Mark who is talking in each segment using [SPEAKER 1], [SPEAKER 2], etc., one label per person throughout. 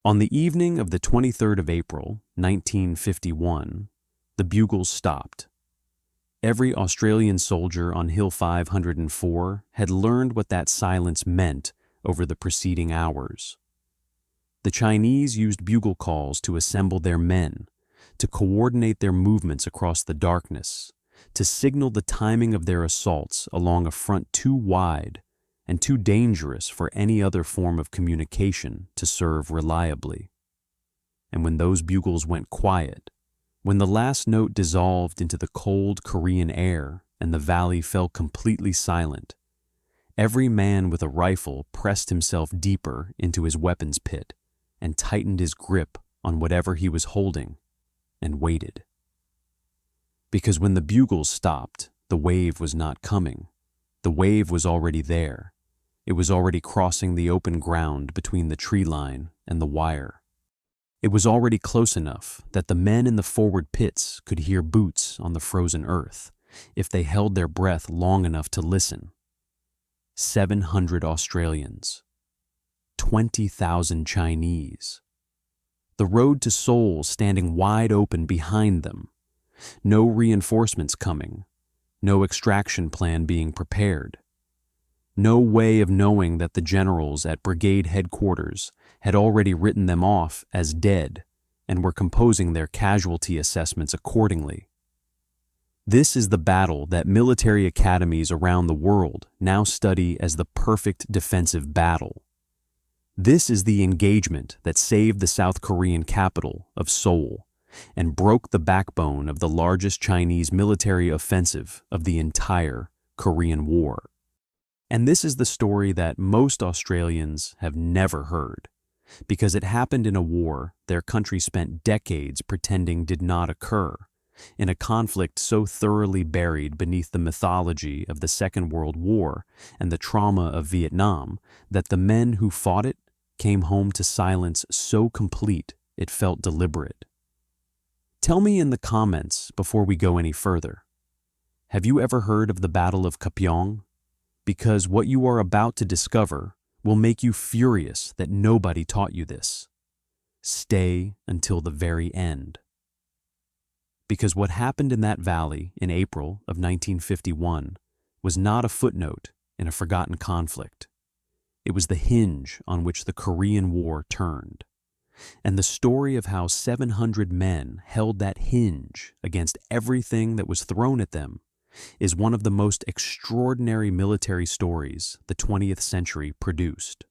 [SPEAKER 1] On the evening of the 23rd of April, 1951, the bugles stopped. Every Australian soldier on Hill 504 had learned what that silence meant over the preceding hours. The Chinese used bugle calls to assemble their men, to coordinate their movements across the darkness, to signal the timing of their assaults along a front too wide and too dangerous for any other form of communication to serve reliably. And when those bugles went quiet, when the last note dissolved into the cold Korean air and the valley fell completely silent, every man with a rifle pressed himself deeper into his weapons pit and tightened his grip on whatever he was holding and waited. Because when the bugles stopped, the wave was not coming. The wave was already there. It was already crossing the open ground between the tree line and the wire. It was already close enough that the men in the forward pits could hear boots on the frozen earth if they held their breath long enough to listen. 700 Australians. 20,000 Chinese. The road to Seoul standing wide open behind them. No reinforcements coming. No extraction plan being prepared. No way of knowing that the generals at brigade headquarters had already written them off as dead and were composing their casualty assessments accordingly. This is the battle that military academies around the world now study as the perfect defensive battle. This is the engagement that saved the South Korean capital of Seoul and broke the backbone of the largest Chinese military offensive of the entire Korean War. And this is the story that most Australians have never heard, because it happened in a war their country spent decades pretending did not occur, in a conflict so thoroughly buried beneath the mythology of the Second World War and the trauma of Vietnam that the men who fought it came home to silence so complete it felt deliberate. Tell me in the comments before we go any further. Have you ever heard of the Battle of Kapyong? Because what you are about to discover will make you furious that nobody taught you this. Stay until the very end. Because what happened in that valley in April of 1951 was not a footnote in a forgotten conflict. It was the hinge on which the Korean War turned. And the story of how 700 men held that hinge against everything that was thrown at them is one of the most extraordinary military stories the 20th century produced.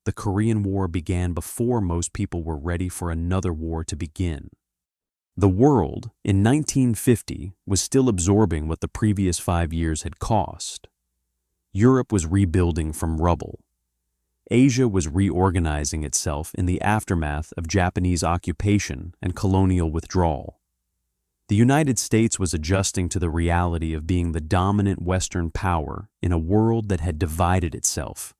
[SPEAKER 1] The Korean War began before most people were ready for another war to begin. The world, in 1950, was still absorbing what the previous 5 years had cost. Europe was rebuilding from rubble. Asia was reorganizing itself in the aftermath of Japanese occupation and colonial withdrawal. The United States was adjusting to the reality of being the dominant Western power in a world that had divided itself,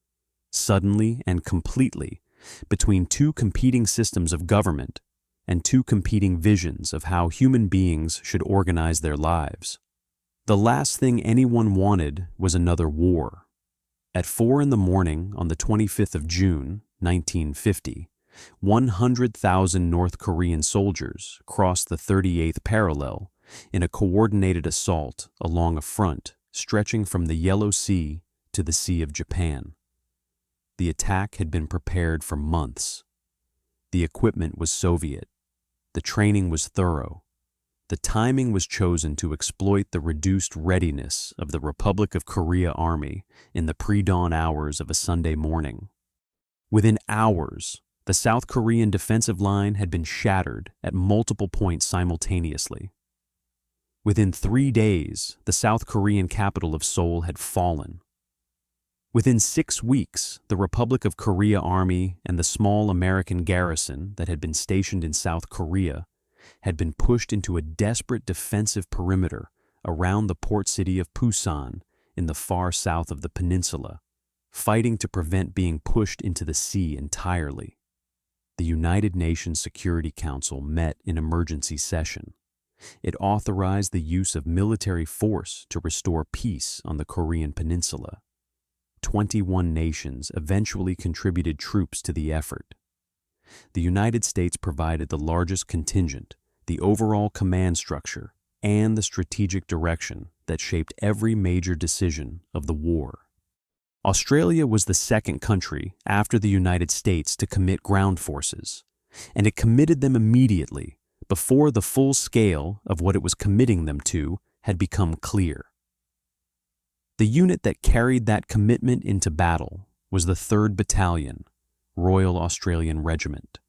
[SPEAKER 1] suddenly and completely, between two competing systems of government and two competing visions of how human beings should organize their lives. The last thing anyone wanted was another war. At 4 a.m. on the 25th of June, 1950, 100,000 North Korean soldiers crossed the 38th parallel in a coordinated assault along a front stretching from the Yellow Sea to the Sea of Japan. The attack had been prepared for months. The equipment was Soviet. The training was thorough. The timing was chosen to exploit the reduced readiness of the Republic of Korea Army in the pre-dawn hours of a Sunday morning. Within hours, the South Korean defensive line had been shattered at multiple points simultaneously. Within 3 days, the South Korean capital of Seoul had fallen. Within 6 weeks, the Republic of Korea Army and the small American garrison that had been stationed in South Korea had been pushed into a desperate defensive perimeter around the port city of Pusan in the far south of the peninsula, fighting to prevent being pushed into the sea entirely. The United Nations Security Council met in emergency session. It authorized the use of military force to restore peace on the Korean peninsula. 21 nations eventually contributed troops to the effort. the United States provided the largest contingent, the overall command structure, and the strategic direction that shaped every major decision of the war. Australia was the second country after the United States to commit ground forces, and it committed them immediately before the full scale of what it was committing them to had become clear. The unit that carried that commitment into battle was the 3rd Battalion, Royal Australian Regiment.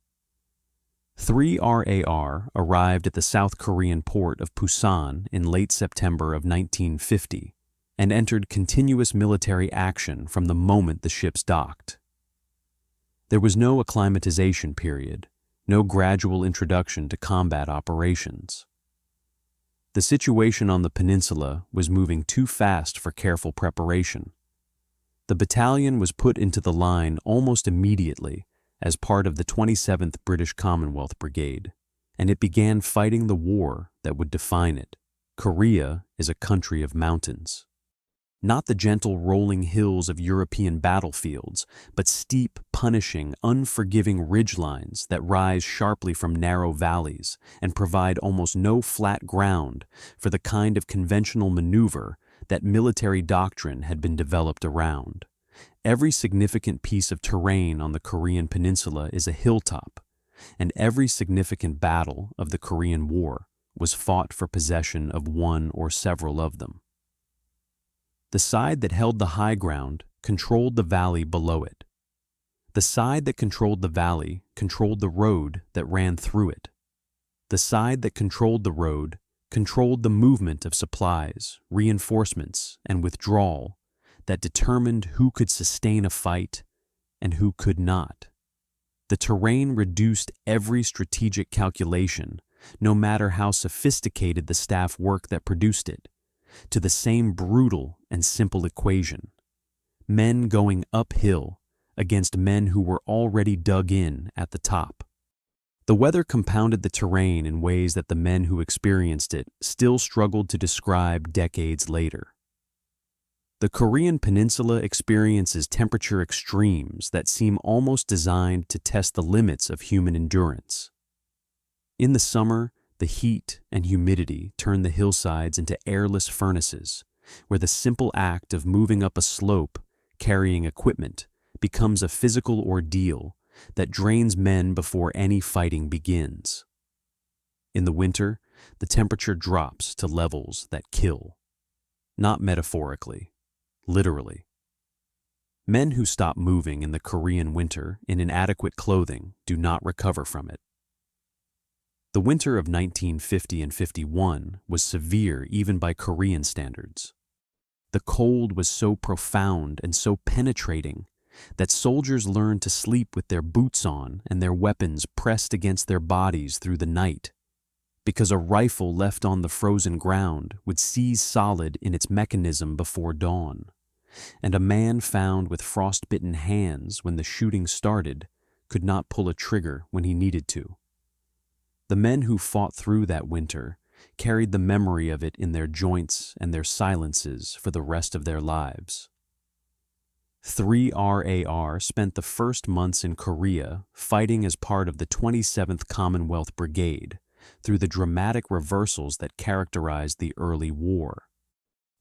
[SPEAKER 1] 3 RAR arrived at the South Korean port of Busan in late September of 1950 and entered continuous military action from the moment the ships docked. There was no acclimatization period, no gradual introduction to combat operations. The situation on the peninsula was moving too fast for careful preparation. The battalion was put into the line almost immediately as part of the 27th British Commonwealth Brigade, and it began fighting the war that would define it. Korea is a country of mountains. Not the gentle rolling hills of European battlefields, but steep, punishing, unforgiving ridgelines that rise sharply from narrow valleys and provide almost no flat ground for the kind of conventional maneuver that military doctrine had been developed around. Every significant piece of terrain on the Korean peninsula is a hilltop, and every significant battle of the Korean War was fought for possession of one or several of them. The side that held the high ground controlled the valley below it. The side that controlled the valley controlled the road that ran through it. The side that controlled the road controlled the movement of supplies, reinforcements, and withdrawal that determined who could sustain a fight and who could not. The terrain reduced every strategic calculation, no matter how sophisticated the staff work that produced it, to the same brutal and simple equation: men going uphill against men who were already dug in at the top. The weather compounded the terrain in ways that the men who experienced it still struggled to describe decades later. The Korean Peninsula experiences temperature extremes that seem almost designed to test the limits of human endurance. In the summer, the heat and humidity turn the hillsides into airless furnaces, where the simple act of moving up a slope, carrying equipment, becomes a physical ordeal that drains men before any fighting begins. In the winter, the temperature drops to levels that kill. Not metaphorically, literally. Men who stop moving in the Korean winter in inadequate clothing do not recover from it. The winter of 1950 and 51 was severe even by Korean standards. The cold was so profound and so penetrating that soldiers learned to sleep with their boots on and their weapons pressed against their bodies through the night, because a rifle left on the frozen ground would seize solid in its mechanism before dawn, and a man found with frostbitten hands when the shooting started could not pull a trigger when he needed to. The men who fought through that winter carried the memory of it in their joints and their silences for the rest of their lives. 3 RAR spent the first months in Korea fighting as part of the 27th Commonwealth Brigade through the dramatic reversals that characterized the early war.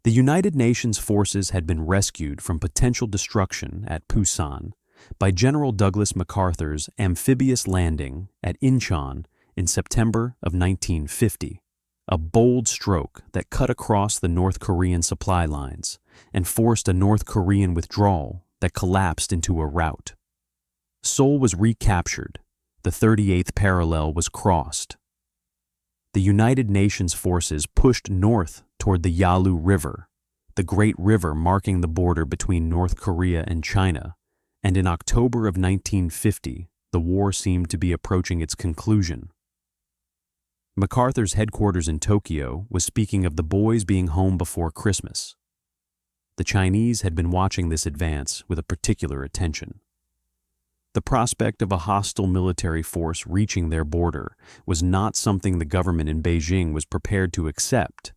[SPEAKER 1] The United Nations forces had been rescued from potential destruction at Busan by General Douglas MacArthur's amphibious landing at Incheon in September of 1950, a bold stroke that cut across the North Korean supply lines and forced a North Korean withdrawal that collapsed into a rout. Seoul was recaptured, the 38th parallel was crossed. The United Nations forces pushed north toward the Yalu River, the great river marking the border between North Korea and China, and in October of 1950, the war seemed to be approaching its conclusion. MacArthur's headquarters in Tokyo was speaking of the boys being home before Christmas. The Chinese had been watching this advance with a particular attention. The prospect of a hostile military force reaching their border was not something the government in Beijing was prepared to accept,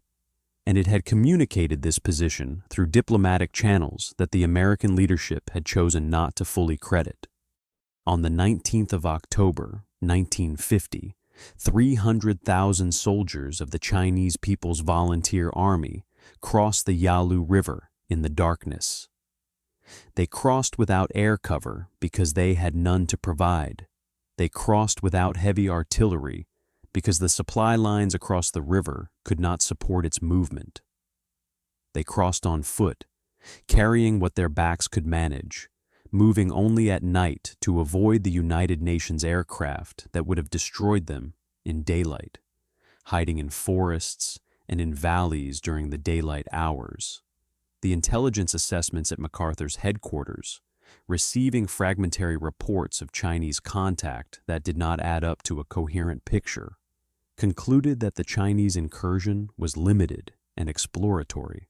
[SPEAKER 1] and it had communicated this position through diplomatic channels that the American leadership had chosen not to fully credit. On the 19th of October, 1950, 300,000 soldiers of the Chinese People's Volunteer Army crossed the Yalu River in the darkness. They crossed without air cover because they had none to provide. They crossed without heavy artillery because the supply lines across the river could not support its movement. They crossed on foot, carrying what their backs could manage, moving only at night to avoid the United Nations aircraft that would have destroyed them in daylight, hiding in forests and in valleys during the daylight hours. The intelligence assessments at MacArthur's headquarters, receiving fragmentary reports of Chinese contact that did not add up to a coherent picture, concluded that the Chinese incursion was limited and exploratory.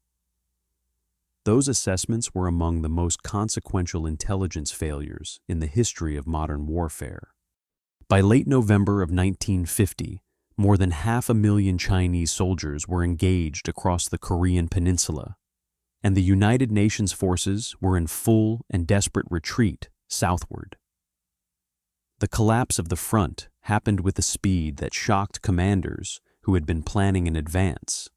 [SPEAKER 1] Those assessments were among the most consequential intelligence failures in the history of modern warfare. By late November of 1950, more than 500,000 Chinese soldiers were engaged across the Korean peninsula, and the United Nations forces were in full and desperate retreat southward. The collapse of the front happened with a speed that shocked commanders who had been planning in advance.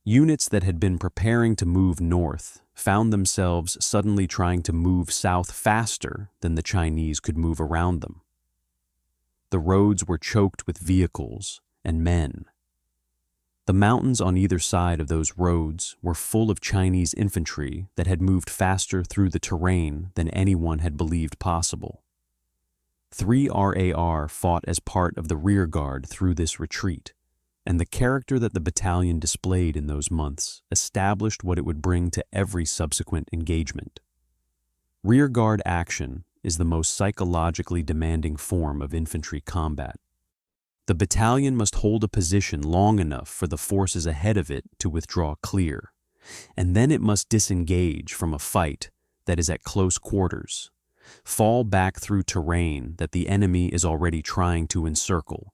[SPEAKER 1] Units that had been preparing to move north found themselves suddenly trying to move south faster than the Chinese could move around them. The roads were choked with vehicles and men. The mountains on either side of those roads were full of Chinese infantry that had moved faster through the terrain than anyone had believed possible. 3 RAR fought as part of the rear guard through this retreat, and the character that the battalion displayed in those months established what it would bring to every subsequent engagement. Rearguard action is the most psychologically demanding form of infantry combat. The battalion must hold a position long enough for the forces ahead of it to withdraw clear, and then it must disengage from a fight that is at close quarters, fall back through terrain that the enemy is already trying to encircle,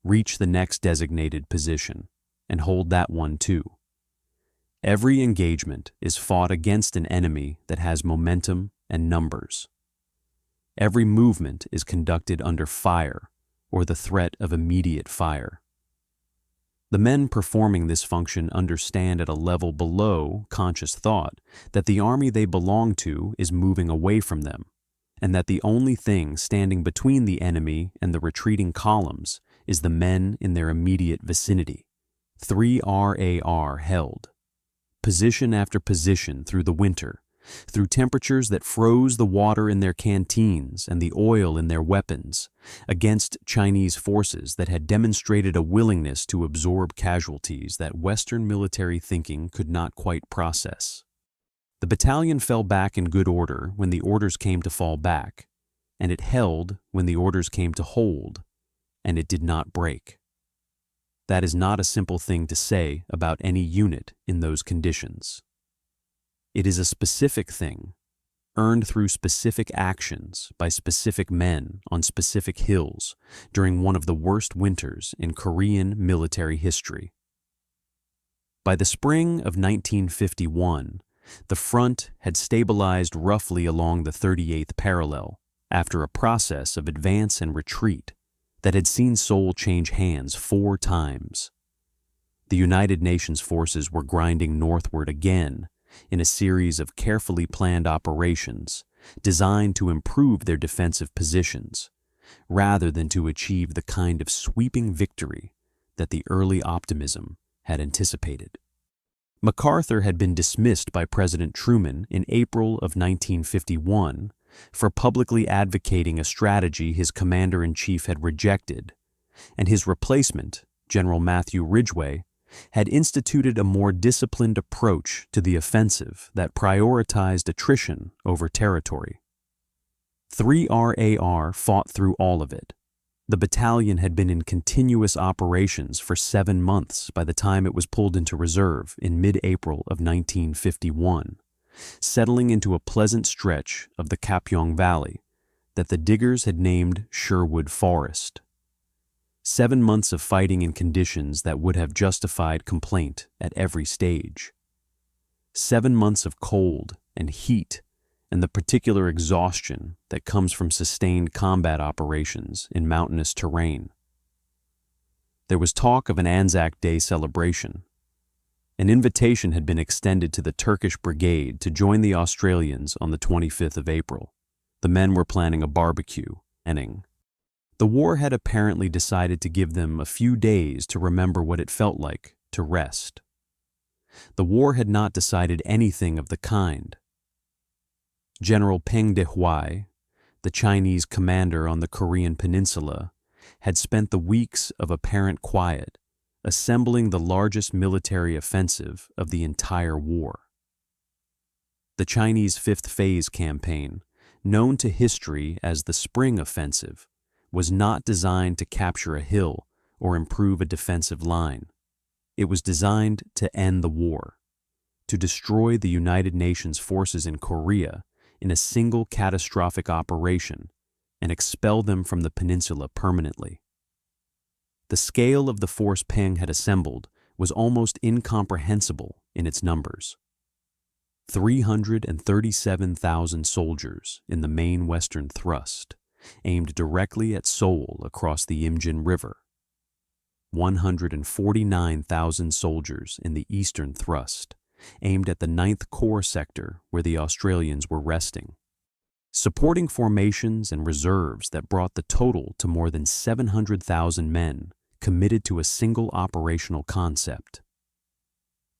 [SPEAKER 1] reach the next designated position, and hold that one too. Every engagement is fought against an enemy that has momentum and numbers. Every movement is conducted under fire or the threat of immediate fire. The men performing this function understand at a level below conscious thought that the army they belong to is moving away from them, and that the only thing standing between the enemy and the retreating columns is the men in their immediate vicinity. 3 RAR held, position after position through the winter, through temperatures that froze the water in their canteens and the oil in their weapons, against Chinese forces that had demonstrated a willingness to absorb casualties that Western military thinking could not quite process. The battalion fell back in good order when the orders came to fall back, and it held when the orders came to hold, and it did not break. That is not a simple thing to say about any unit in those conditions. It is a specific thing, earned through specific actions by specific men on specific hills during one of the worst winters in Korean military history. By the spring of 1951, the front had stabilized roughly along the 38th parallel after a process of advance and retreat that had seen Seoul change hands 4 times. The United Nations forces were grinding northward again in a series of carefully planned operations designed to improve their defensive positions, rather than to achieve the kind of sweeping victory that the early optimism had anticipated. MacArthur had been dismissed by President Truman in April of 1951 for publicly advocating a strategy his commander-in-chief had rejected, and his replacement, General Matthew Ridgway, had instituted a more disciplined approach to the offensive that prioritized attrition over territory. 3 RAR fought through all of it. The battalion had been in continuous operations for 7 months by the time it was pulled into reserve in mid-April of 1951, settling into a pleasant stretch of the Kapyong Valley that the diggers had named Sherwood Forest. 7 months of fighting in conditions that would have justified complaint at every stage. 7 months of cold and heat and the particular exhaustion that comes from sustained combat operations in mountainous terrain. There was talk of an Anzac Day celebration. An invitation had been extended to the Turkish brigade to join the Australians on the 25th of April. The men were planning a barbecue. The war had apparently decided to give them a few days to remember what it felt like to rest. The war had not decided anything of the kind. General Peng Dehuai, the Chinese commander on the Korean peninsula, had spent the weeks of apparent quiet assembling the largest military offensive of the entire war. The Chinese Fifth Phase campaign, known to history as the Spring Offensive, was not designed to capture a hill or improve a defensive line. It was designed to end the war, to destroy the United Nations forces in Korea in a single catastrophic operation and expel them from the peninsula permanently. The scale of the force Peng had assembled was almost incomprehensible in its numbers. 337,000 soldiers in the main western thrust, aimed directly at Seoul across the Imjin River. 149,000 soldiers in the eastern thrust, aimed at the 9th Corps sector where the Australians were resting. Supporting formations and reserves that brought the total to more than 700,000 men committed to a single operational concept.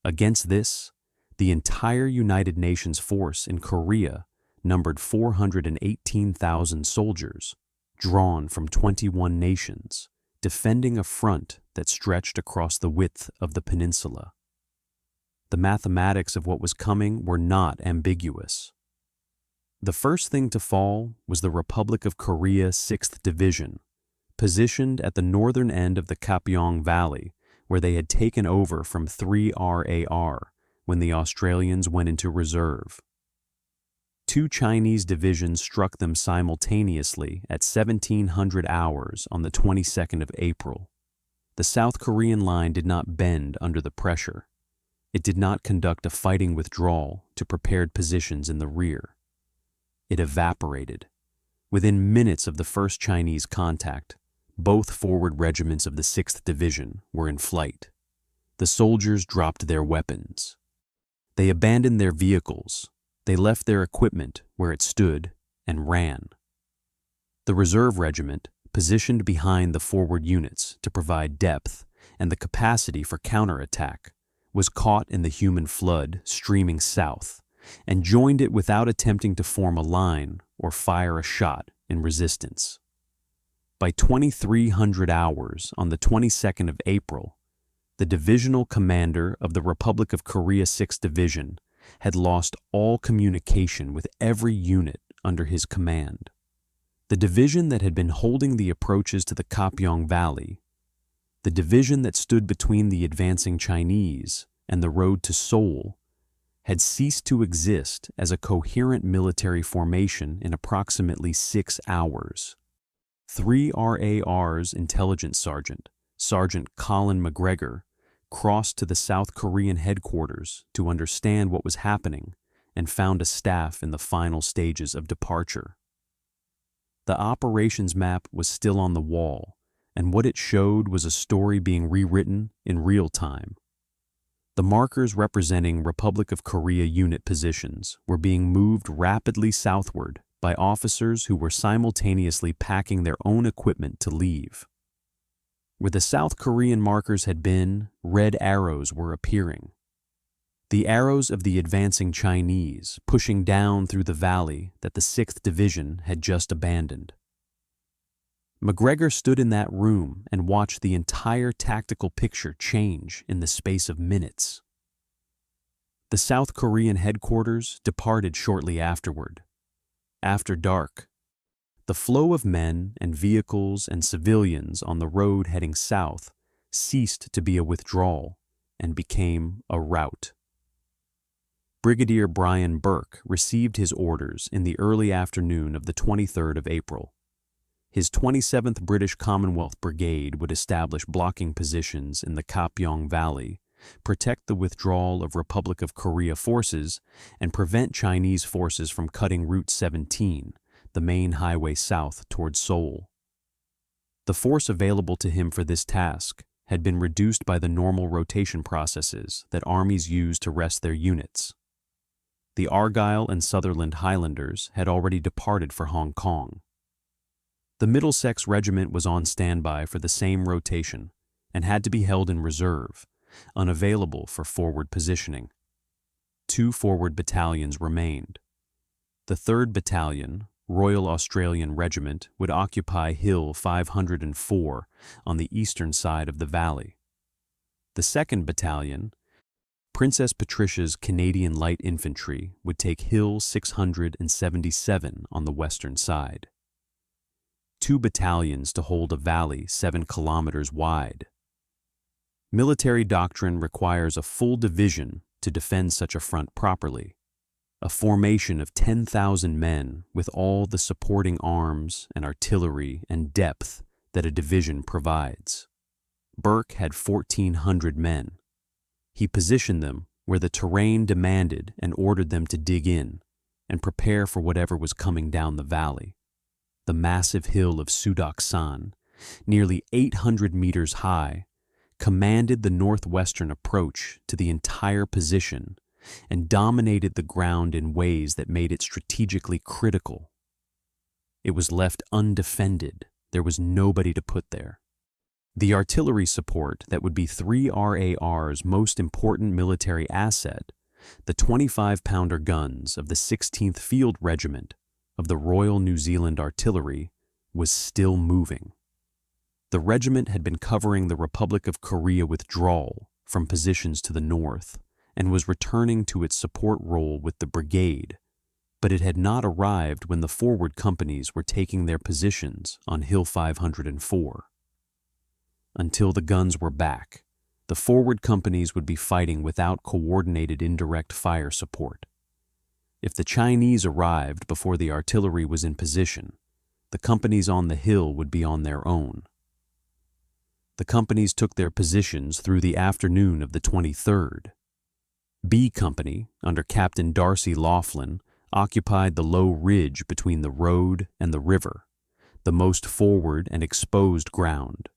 [SPEAKER 1] Against this, the entire United Nations force in Korea numbered 418,000 soldiers, drawn from 21 nations, defending a front that stretched across the width of the peninsula. The mathematics of what was coming were not ambiguous. The first thing to fall was the Republic of Korea 6th Division, positioned at the northern end of the Kapyong Valley, where they had taken over from 3 RAR when the Australians went into reserve. 2 Chinese divisions struck them simultaneously at 1700 hours on the 22nd of April. The South Korean line did not bend under the pressure. It did not conduct a fighting withdrawal to prepared positions in the rear. It evaporated. Within minutes of the first Chinese contact, both forward regiments of the 6th Division were in flight. The soldiers dropped their weapons. They abandoned their vehicles. They left their equipment where it stood and ran. The reserve regiment, positioned behind the forward units to provide depth and the capacity for counterattack, was caught in the human flood streaming south and joined it without attempting to form a line or fire a shot in resistance. By 2300 hours on the 22nd of April, the divisional commander of the Republic of Korea 6th Division had lost all communication with every unit under his command. The division that had been holding the approaches to the Kapyong Valley, the division that stood between the advancing Chinese and the road to Seoul, had ceased to exist as a coherent military formation in approximately 6 hours. 3 RAR's intelligence sergeant, Sergeant Colin McGregor, crossed to the South Korean headquarters to understand what was happening and found a staff in the final stages of departure. The operations map was still on the wall, and what it showed was a story being rewritten in real time. The markers representing Republic of Korea unit positions were being moved rapidly southward by officers who were simultaneously packing their own equipment to leave. Where the South Korean markers had been, red arrows were appearing. The arrows of the advancing Chinese pushing down through the valley that the 6th Division had just abandoned. McGregor stood in that room and watched the entire tactical picture change in the space of minutes. The South Korean headquarters departed shortly afterward. After dark, the flow of men and vehicles and civilians on the road heading south ceased to be a withdrawal and became a rout. Brigadier Brian Burke received his orders in the early afternoon of the 23rd of April. His 27th British Commonwealth Brigade would establish blocking positions in the Kapyong Valley protect the withdrawal of Republic of Korea forces, and prevent Chinese forces from cutting Route 17, the main highway south towards Seoul. The force available to him for this task had been reduced by the normal rotation processes that armies use to rest their units. The Argyll and Sutherland Highlanders had already departed for Hong Kong. The Middlesex Regiment was on standby for the same rotation and had to be held in reserve, unavailable for forward positioning. 2 forward battalions remained. The 3rd Battalion, Royal Australian Regiment, would occupy Hill 504 on the eastern side of the valley. The 2nd Battalion, Princess Patricia's Canadian Light Infantry, would take Hill 677 on the western side. 2 battalions to hold a valley 7 kilometers wide. Military doctrine requires a full division to defend such a front properly. A formation of 10,000 men with all the supporting arms and artillery and depth that a division provides. Burke had 1,400 men. He positioned them where the terrain demanded and ordered them to dig in and prepare for whatever was coming down the valley. The massive hill of Sudok-san, nearly 800 meters high, commanded the northwestern approach to the entire position and dominated the ground in ways that made it strategically critical. It was left undefended. There was nobody to put there. The artillery support that would be 3 RAR's most important military asset, the 25-pounder guns of the 16th Field Regiment of the Royal New Zealand Artillery, was still moving. The regiment had been covering the Republic of Korea withdrawal from positions to the north and was returning to its support role with the brigade, but it had not arrived when the forward companies were taking their positions on Hill 504. Until the guns were back, the forward companies would be fighting without coordinated indirect fire support. If the Chinese arrived before the artillery was in position, the companies on the hill would be on their own. The companies took their positions through the afternoon of the 23rd. B Company, under Captain Darcy Laughlin, occupied the low ridge between the road and the river, the most forward and exposed ground,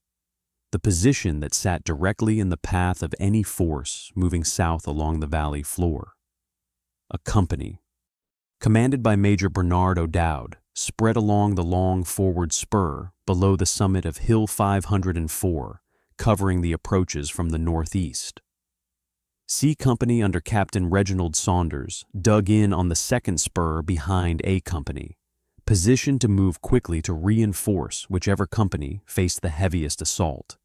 [SPEAKER 1] the position that sat directly in the path of any force moving south along the valley floor. A company, commanded by Major Bernard O'Dowd, spread along the long forward spur below the summit of Hill 504, covering the approaches from the northeast. C Company under Captain Reginald Saunders dug in on the second spur behind A Company, positioned to move quickly to reinforce whichever company faced the heaviest assault.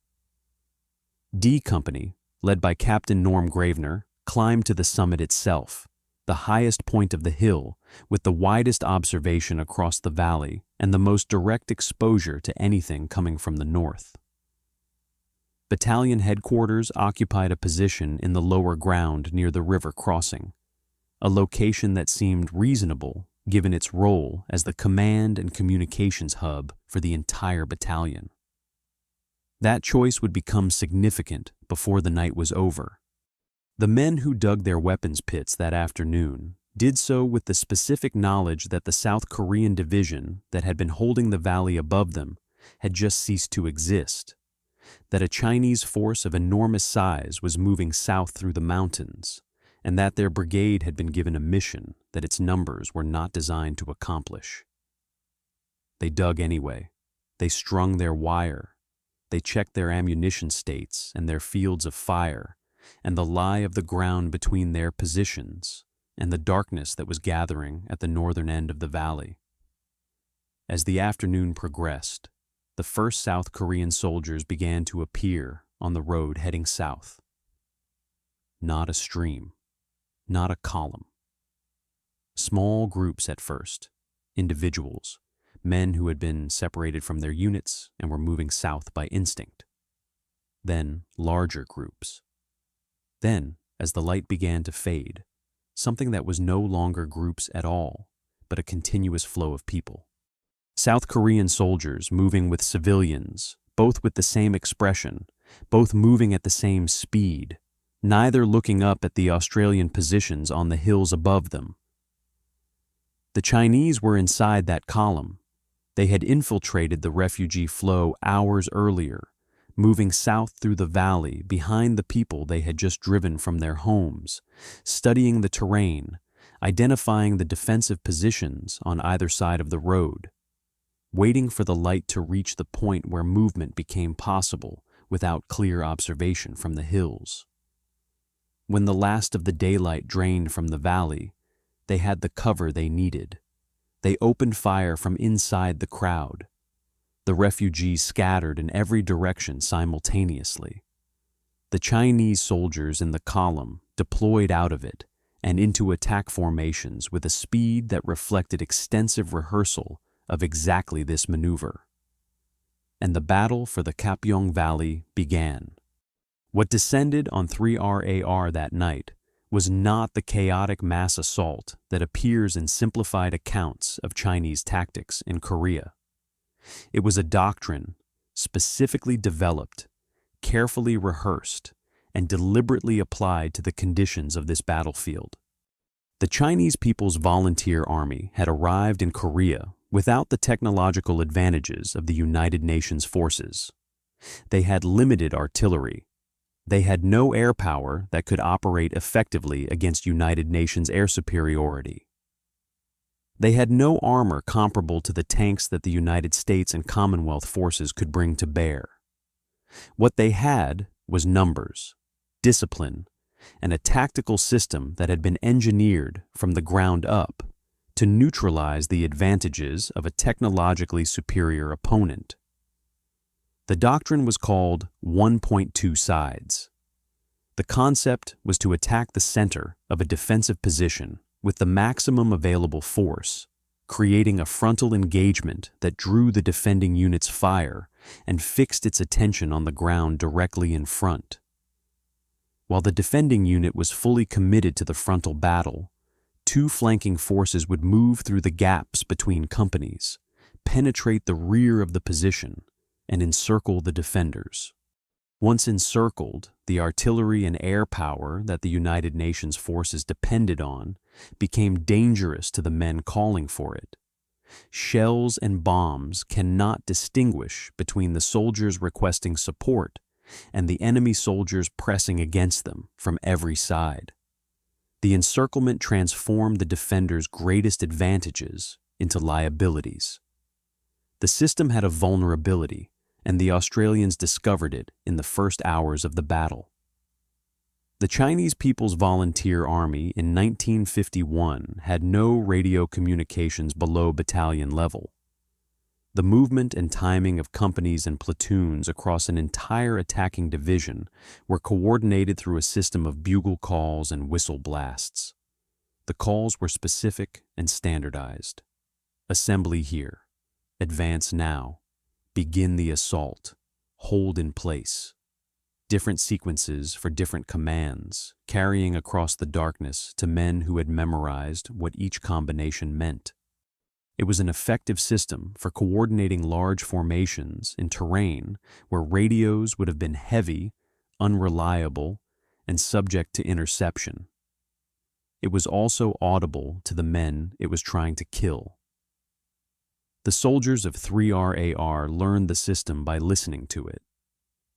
[SPEAKER 1] D Company, led by Captain Norm Gravener, climbed to the summit itself, the highest point of the hill, with the widest observation across the valley and the most direct exposure to anything coming from the north. Battalion headquarters occupied a position in the lower ground near the river crossing, a location that seemed reasonable given its role as the command and communications hub for the entire battalion. That choice would become significant before the night was over. The men who dug their weapons pits that afternoon did so with the specific knowledge that the South Korean division that had been holding the valley above them had just ceased to exist, that a Chinese force of enormous size was moving south through the mountains, and that their brigade had been given a mission that its numbers were not designed to accomplish. They dug anyway. They strung their wire. They checked their ammunition states and their fields of fire, and the lie of the ground between their positions and the darkness that was gathering at the northern end of the valley. As the afternoon progressed, the first South Korean soldiers began to appear on the road heading south. Not a stream, not a column. Small groups at first, individuals, men who had been separated from their units and were moving south by instinct. Then larger groups. Then, as the light began to fade, something that was no longer groups at all, but a continuous flow of people. South Korean soldiers moving with civilians, both with the same expression, both moving at the same speed, neither looking up at the Australian positions on the hills above them. The Chinese were inside that column. They had infiltrated the refugee flow hours earlier, moving south through the valley behind the people they had just driven from their homes, studying the terrain, identifying the defensive positions on either side of the road, waiting for the light to reach the point where movement became possible without clear observation from the hills. When the last of the daylight drained from the valley, they had the cover they needed. They opened fire from inside the crowd. The refugees scattered in every direction simultaneously. The Chinese soldiers in the column deployed out of it and into attack formations with a speed that reflected extensive rehearsal of exactly this maneuver. And the battle for the Kapyong Valley began. What descended on 3RAR that night was not the chaotic mass assault that appears in simplified accounts of Chinese tactics in Korea. It was a doctrine specifically developed, carefully rehearsed, and deliberately applied to the conditions of this battlefield. The Chinese People's Volunteer Army had arrived in Korea without the technological advantages of the United Nations forces. They had limited artillery. They had no air power that could operate effectively against United Nations air superiority. They had no armor comparable to the tanks that the United States and Commonwealth forces could bring to bear. What they had was numbers, discipline, and a tactical system that had been engineered from the ground up to neutralize the advantages of a technologically superior opponent. The doctrine was called 1.2 sides. The concept was to attack the center of a defensive position with the maximum available force, creating a frontal engagement that drew the defending unit's fire and fixed its attention on the ground directly in front. While the defending unit was fully committed to the frontal battle, two flanking forces would move through the gaps between companies, penetrate the rear of the position, and encircle the defenders. Once encircled, the artillery and air power that the United Nations forces depended on became dangerous to the men calling for it. Shells and bombs cannot distinguish between the soldiers requesting support and the enemy soldiers pressing against them from every side. The encirclement transformed the defenders' greatest advantages into liabilities. The system had a vulnerability, and the Australians discovered it in the first hours of the battle. The Chinese People's Volunteer Army in 1951 had no radio communications below battalion level. The movement and timing of companies and platoons across an entire attacking division were coordinated through a system of bugle calls and whistle blasts. The calls were specific and standardized. Assembly here. Advance now. Begin the assault. Hold in place. Different sequences for different commands, carrying across the darkness to men who had memorized what each combination meant. It was an effective system for coordinating large formations in terrain where radios would have been heavy, unreliable, and subject to interception. It was also audible to the men it was trying to kill. The soldiers of 3RAR learned the system by listening to it.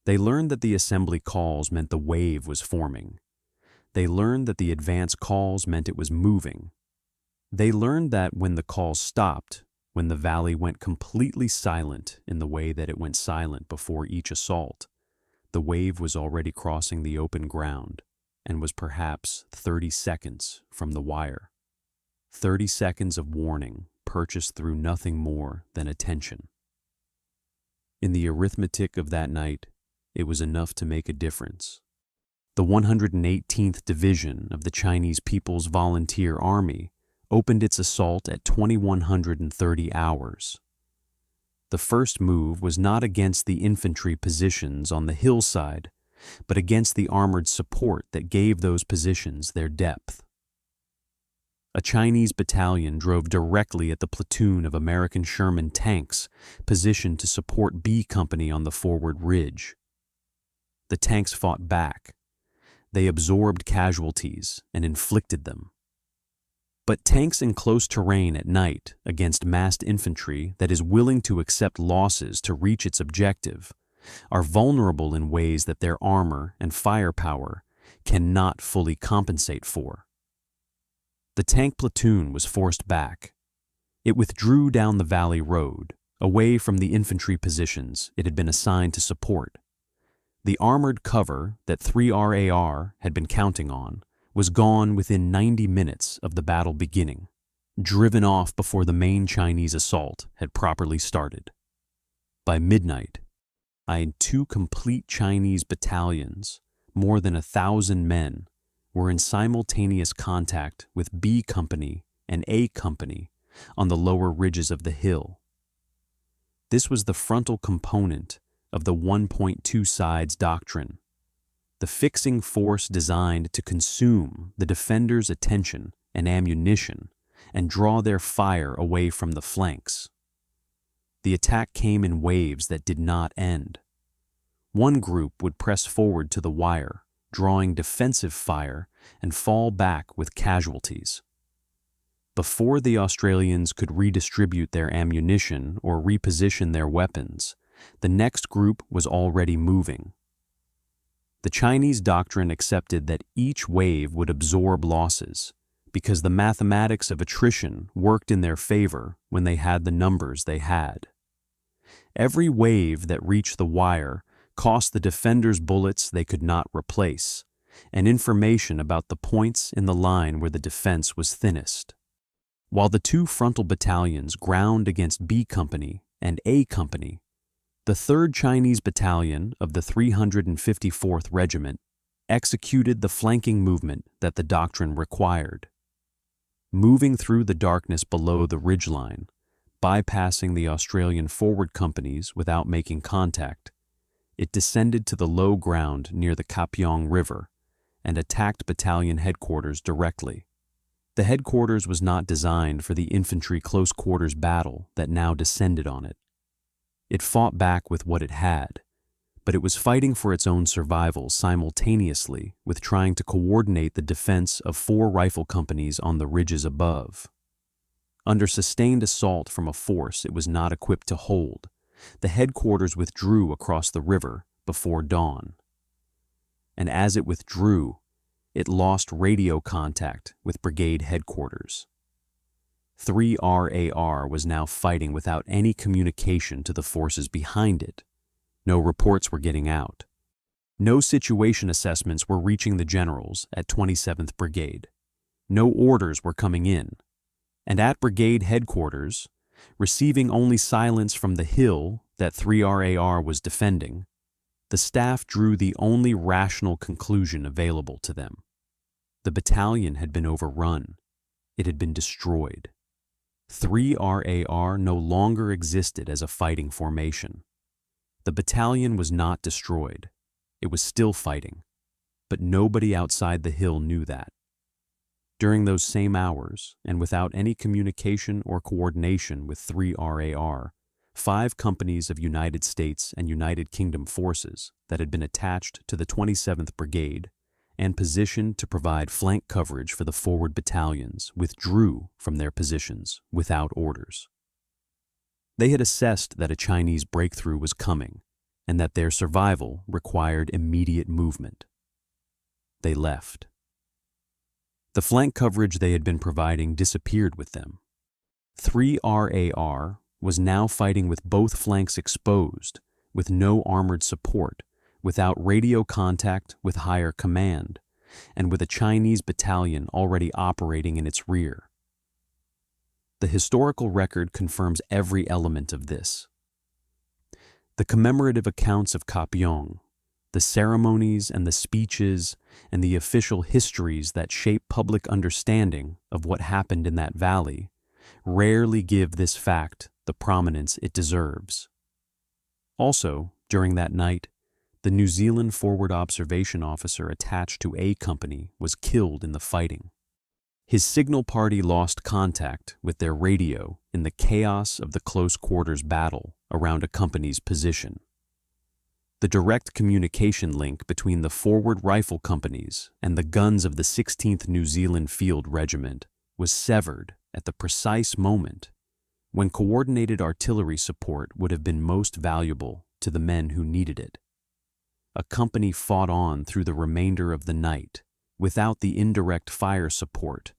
[SPEAKER 1] They learned that the assembly calls meant the wave was forming. They learned that the advance calls meant it was moving. They learned that when the calls stopped, when the valley went completely silent in the way that it went silent before each assault, the wave was already crossing the open ground and was perhaps 30 seconds from the wire. 30 seconds of warning purchased through nothing more than attention. In the arithmetic of that night, it was enough to make a difference. The 118th Division of the Chinese People's Volunteer Army opened its assault at 2130 hours. The first move was not against the infantry positions on the hillside, but against the armored support that gave those positions their depth. A Chinese battalion drove directly at the platoon of American Sherman tanks positioned to support B Company on the forward ridge. The tanks fought back. They absorbed casualties and inflicted them. But tanks in close terrain at night against massed infantry that is willing to accept losses to reach its objective are vulnerable in ways that their armor and firepower cannot fully compensate for. The tank platoon was forced back. It withdrew down the valley road, away from the infantry positions it had been assigned to support. The armored cover that 3RAR had been counting on was gone within 90 minutes of the battle beginning, driven off before the main Chinese assault had properly started. By midnight, I had 2 complete Chinese battalions, more than 1,000 men, were in simultaneous contact with B Company and A Company on the lower ridges of the hill. This was the frontal component of the 1.2 sides doctrine, the fixing force designed to consume the defenders' attention and ammunition and draw their fire away from the flanks. The attack came in waves that did not end. One group would press forward to the wire, drawing defensive fire, and fall back with casualties. Before the Australians could redistribute their ammunition or reposition their weapons, the next group was already moving. The Chinese doctrine accepted that each wave would absorb losses because the mathematics of attrition worked in their favor when they had the numbers they had. Every wave that reached the wire cost the defenders bullets they could not replace, and information about the points in the line where the defense was thinnest. While the 2 frontal battalions ground against B Company and A Company, the 3rd Chinese Battalion of the 354th Regiment executed the flanking movement that the doctrine required. Moving through the darkness below the ridgeline, bypassing the Australian forward companies without making contact, it descended to the low ground near the Kapyong River and attacked battalion headquarters directly. The headquarters was not designed for the infantry close-quarters battle that now descended on it. It fought back with what it had, but it was fighting for its own survival simultaneously with trying to coordinate the defense of 4 rifle companies on the ridges above. Under sustained assault from a force it was not equipped to hold, the headquarters withdrew across the river before dawn. And as it withdrew, it lost radio contact with brigade headquarters. 3RAR was now fighting without any communication to the forces behind it. No reports were getting out. No situation assessments were reaching the generals at 27th Brigade. No orders were coming in. And at brigade headquarters, receiving only silence from the hill that 3RAR was defending, the staff drew the only rational conclusion available to them. The battalion had been overrun. It had been destroyed. 3RAR no longer existed as a fighting formation. The battalion was not destroyed. It was still fighting, but nobody outside the hill knew that. During those same hours, and without any communication or coordination with 3RAR, 5 companies of United States and United Kingdom forces that had been attached to the 27th Brigade and positioned to provide flank coverage for the forward battalions withdrew from their positions without orders. They had assessed that a Chinese breakthrough was coming and that their survival required immediate movement. They left. The flank coverage they had been providing disappeared with them. 3RAR was now fighting with both flanks exposed, with no armored support, without radio contact with higher command, and with a Chinese battalion already operating in its rear. The historical record confirms every element of this. The commemorative accounts of Kapyong, the ceremonies and the speeches and the official histories that shape public understanding of what happened in that valley rarely give this fact the prominence it deserves. Also, during that night, the New Zealand forward observation officer attached to A Company was killed in the fighting. His signal party lost contact with their radio in the chaos of the close quarters battle around a company's position. The direct communication link between the forward rifle companies and the guns of the 16th New Zealand Field Regiment was severed at the precise moment when coordinated artillery support would have been most valuable to the men who needed it. A company fought on through the remainder of the night without the indirect fire support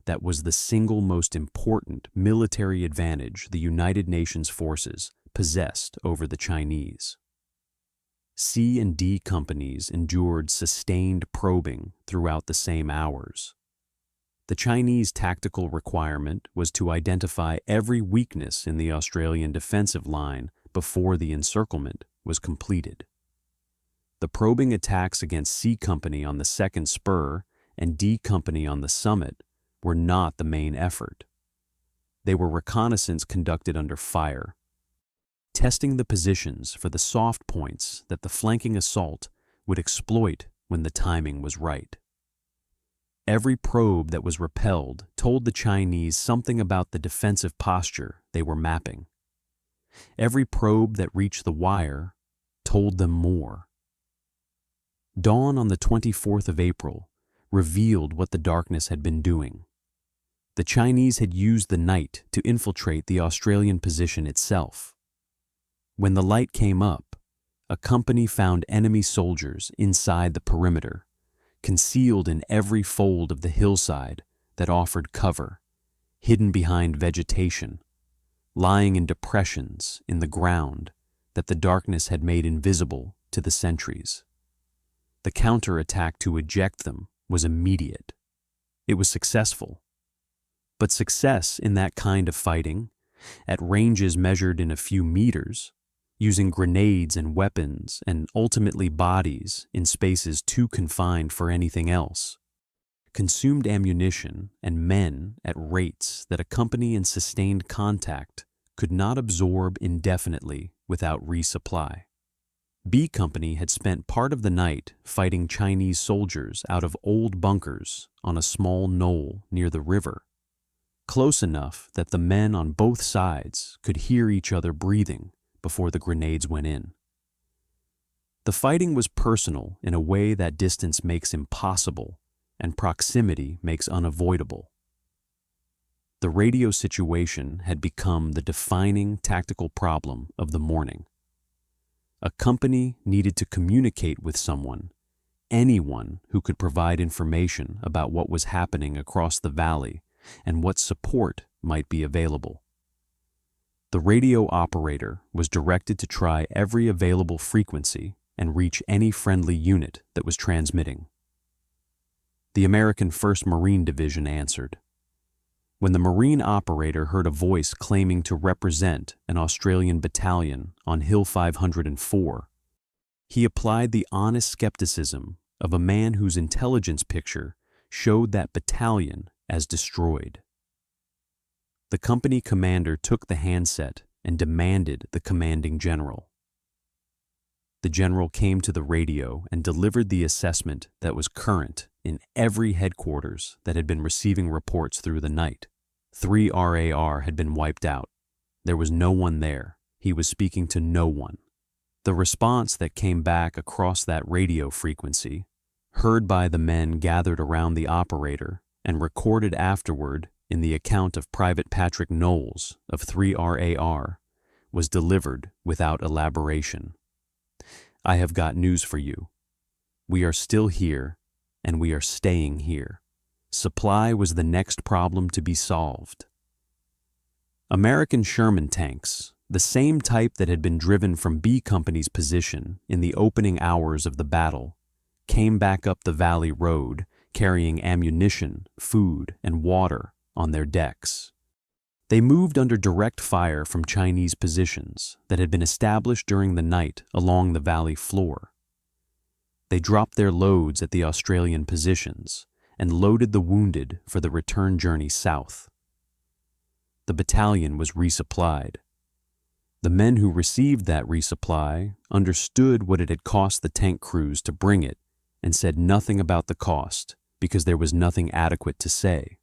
[SPEAKER 1] that was the single most important military advantage the United Nations forces possessed over the Chinese. C and D companies endured sustained probing throughout the same hours. The Chinese tactical requirement was to identify every weakness in the Australian defensive line before the encirclement was completed. The probing attacks against C Company on the second spur and D Company on the summit were not the main effort. They were reconnaissance conducted under fire, testing the positions for the soft points that the flanking assault would exploit when the timing was right. Every probe that was repelled told the Chinese something about the defensive posture they were mapping. Every probe that reached the wire told them more. Dawn on the 24th of April revealed what the darkness had been doing. The Chinese had used the night to infiltrate the Australian position itself. When the light came up, a company found enemy soldiers inside the perimeter, concealed in every fold of the hillside that offered cover, hidden behind vegetation, lying in depressions in the ground that the darkness had made invisible to the sentries. The counterattack to eject them was immediate. It was successful. But success in that kind of fighting, at ranges measured in a few meters, using grenades and weapons and ultimately bodies in spaces too confined for anything else, consumed ammunition and men at rates that a company in sustained contact could not absorb indefinitely without resupply. B Company had spent part of the night fighting Chinese soldiers out of old bunkers on a small knoll near the river, close enough that the men on both sides could hear each other breathing before the grenades went in. The fighting was personal in a way that distance makes impossible and proximity makes unavoidable. The radio situation had become the defining tactical problem of the morning. A company needed to communicate with someone, anyone who could provide information about what was happening across the valley and what support might be available. The radio operator was directed to try every available frequency and reach any friendly unit that was transmitting. The American 1st Marine Division answered. When the Marine operator heard a voice claiming to represent an Australian battalion on Hill 504, he applied the honest skepticism of a man whose intelligence picture showed that battalion as destroyed. The company commander took the handset and demanded the commanding general. The general came to the radio and delivered the assessment that was current in every headquarters that had been receiving reports through the night. 3 RAR had been wiped out. There was no one there. He was speaking to no one. The response that came back across that radio frequency, heard by the men gathered around the operator and recorded afterward in the account of Private Patrick Knowles of 3 RAR, was delivered without elaboration. I have got news for you. We are still here, and we are staying here. Supply was the next problem to be solved. American Sherman tanks, the same type that had been driven from B Company's position in the opening hours of the battle, came back up the valley road carrying ammunition, food, and water on their decks. They moved under direct fire from Chinese positions that had been established during the night along the valley floor. They dropped their loads at the Australian positions and loaded the wounded for the return journey south. The battalion was resupplied. The men who received that resupply understood what it had cost the tank crews to bring it and said nothing about the cost because there was nothing adequate to say.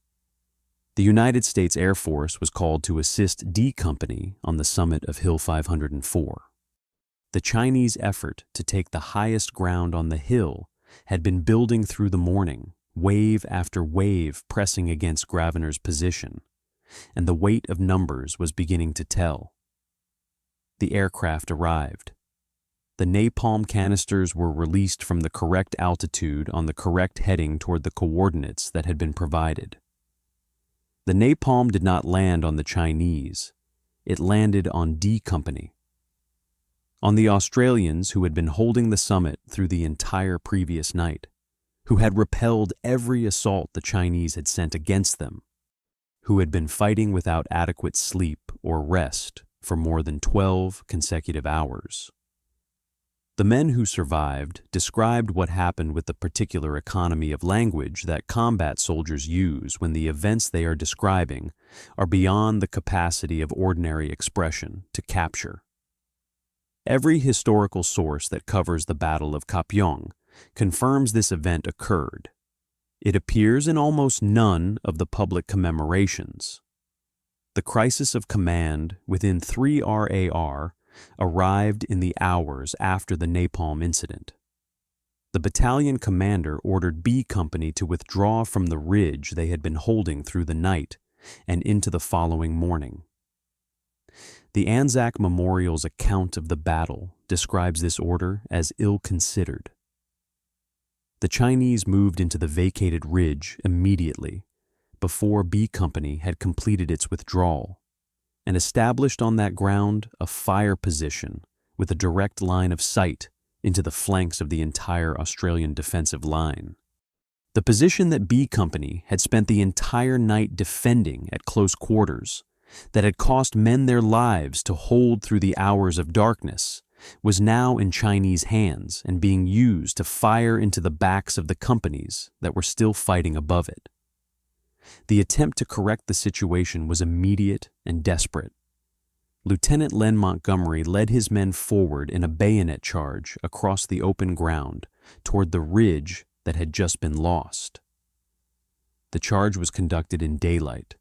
[SPEAKER 1] The United States Air Force was called to assist D Company on the summit of Hill 504. The Chinese effort to take the highest ground on the hill had been building through the morning, wave after wave pressing against Gravener's position, and the weight of numbers was beginning to tell. The aircraft arrived. The napalm canisters were released from the correct altitude on the correct heading toward the coordinates that had been provided. The napalm did not land on the Chinese. It landed on D Company. On the Australians who had been holding the summit through the entire previous night, who had repelled every assault the Chinese had sent against them, who had been fighting without adequate sleep or rest for more than 12 consecutive hours. The men who survived described what happened with the particular economy of language that combat soldiers use when the events they are describing are beyond the capacity of ordinary expression to capture. Every historical source that covers the Battle of Kapyong confirms this event occurred. It appears in almost none of the public commemorations. The crisis of command within 3 RAR arrived in the hours after the napalm incident. The battalion commander ordered B Company to withdraw from the ridge they had been holding through the night and into the following morning. The Anzac Memorial's account of the battle describes this order as ill-considered. The Chinese moved into the vacated ridge immediately, before B Company had completed its withdrawal, and established on that ground a fire position with a direct line of sight into the flanks of the entire Australian defensive line. The position that B Company had spent the entire night defending at close quarters, that had cost men their lives to hold through the hours of darkness, was now in Chinese hands and being used to fire into the backs of the companies that were still fighting above it. The attempt to correct the situation was immediate and desperate. Lieutenant Len Montgomery led his men forward in a bayonet charge across the open ground toward the ridge that had just been lost. The charge was conducted in daylight,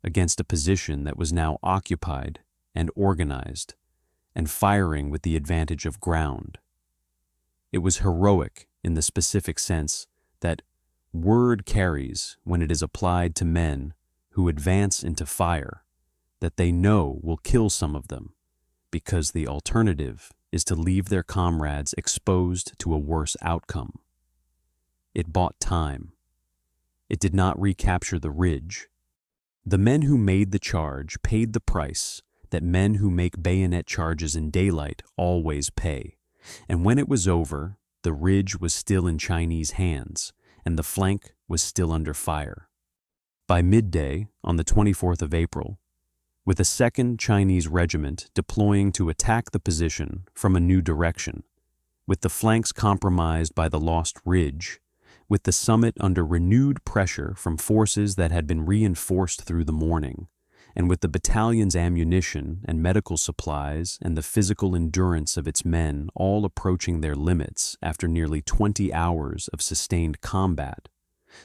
[SPEAKER 1] against a position that was now occupied and organized, and firing with the advantage of ground. It was heroic in the specific sense that word carries when it is applied to men who advance into fire that they know will kill some of them, because the alternative is to leave their comrades exposed to a worse outcome. It bought time. It did not recapture the ridge. The men who made the charge paid the price that men who make bayonet charges in daylight always pay, and when it was over, the ridge was still in Chinese hands, and the flank was still under fire. By midday, on the 24th of April, with a second Chinese regiment deploying to attack the position from a new direction, with the flanks compromised by the lost ridge, with the summit under renewed pressure from forces that had been reinforced through the morning, and with the battalion's ammunition and medical supplies and the physical endurance of its men all approaching their limits after nearly 20 hours of sustained combat,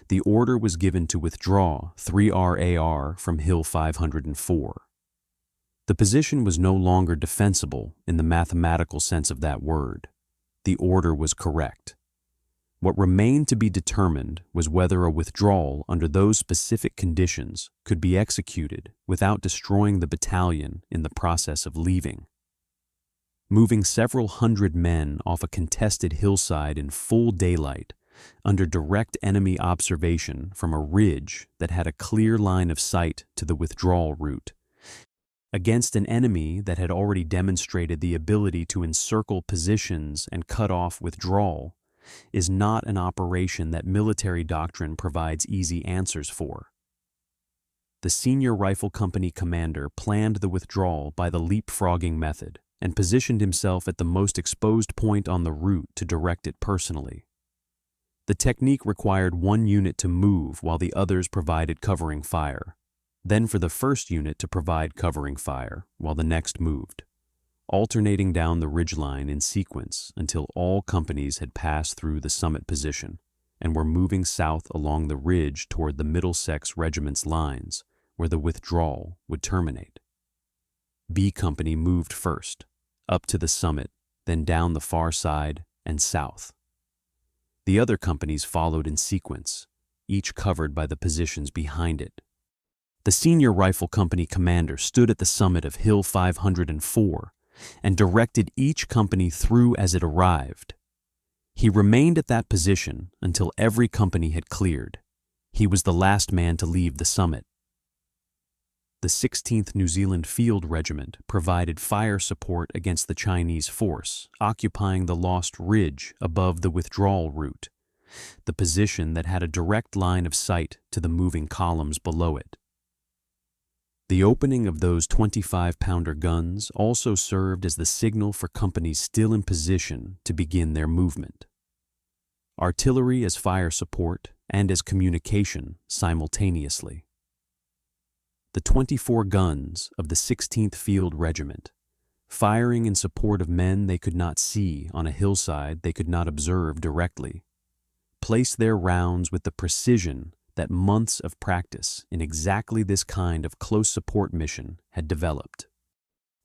[SPEAKER 1] the order was given to withdraw 3 RAR from Hill 504. The position was no longer defensible in the mathematical sense of that word. The order was correct. What remained to be determined was whether a withdrawal under those specific conditions could be executed without destroying the battalion in the process of leaving. Moving several hundred men off a contested hillside in full daylight, under direct enemy observation from a ridge that had a clear line of sight to the withdrawal route, against an enemy that had already demonstrated the ability to encircle positions and cut off withdrawal, is not an operation that military doctrine provides easy answers for. The senior rifle company commander planned the withdrawal by the leapfrogging method and positioned himself at the most exposed point on the route to direct it personally. The technique required one unit to move while the others provided covering fire, then for the first unit to provide covering fire while the next moved, alternating down the ridgeline in sequence until all companies had passed through the summit position and were moving south along the ridge toward the Middlesex Regiment's lines, where the withdrawal would terminate. B Company moved first, up to the summit, then down the far side and south. The other companies followed in sequence, each covered by the positions behind it. The senior rifle company commander stood at the summit of Hill 504 and directed each company through as it arrived. He remained at that position until every company had cleared. He was the last man to leave the summit. The 16th New Zealand Field Regiment provided fire support against the Chinese force occupying the Lost Ridge above the withdrawal route, the position that had a direct line of sight to the moving columns below it. The opening of those 25-pounder guns also served as the signal for companies still in position to begin their movement. Artillery as fire support and as communication simultaneously. The 24 guns of the 16th Field Regiment, firing in support of men they could not see on a hillside they could not observe directly, placed their rounds with the precision that months of practice in exactly this kind of close support mission had developed.